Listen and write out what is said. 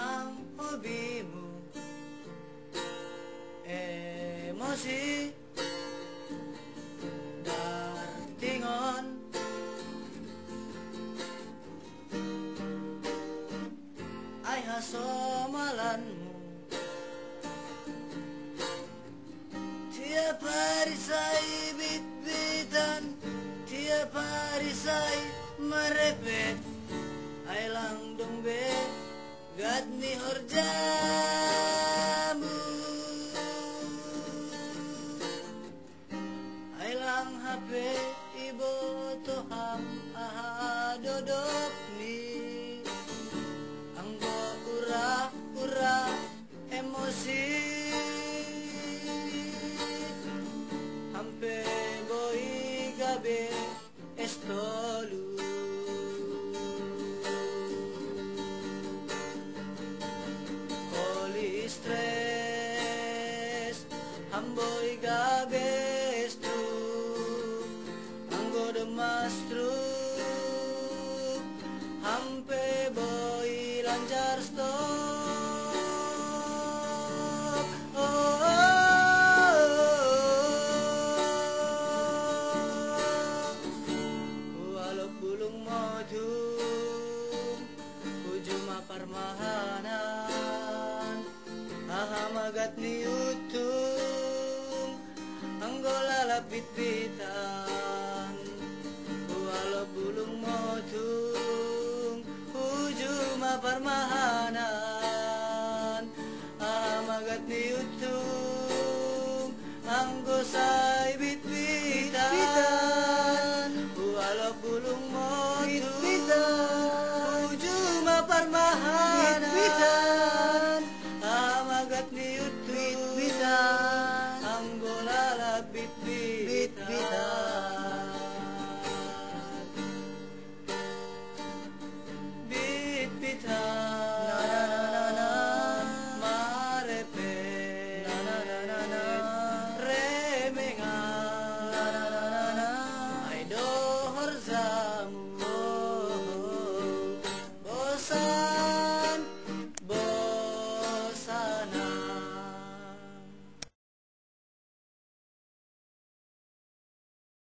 ang hobimu, emosi dartingon ay hasomalanmu tiap hari saya bit-bitan, tiap hari saya merepet ay lang dong be gad ni horjamu ay lang HP ibo toham aha dodok ni anggo ura emosi hampe boy gabe estolu stress hamboy gabestu anggo demastru hampe boy lancar stop walau bulung modum ujuma parmahanan ahamagat ni utung anggola lapit-pitan walau bulung motung ujuma parmahanan ahamagat ni utung anggo sa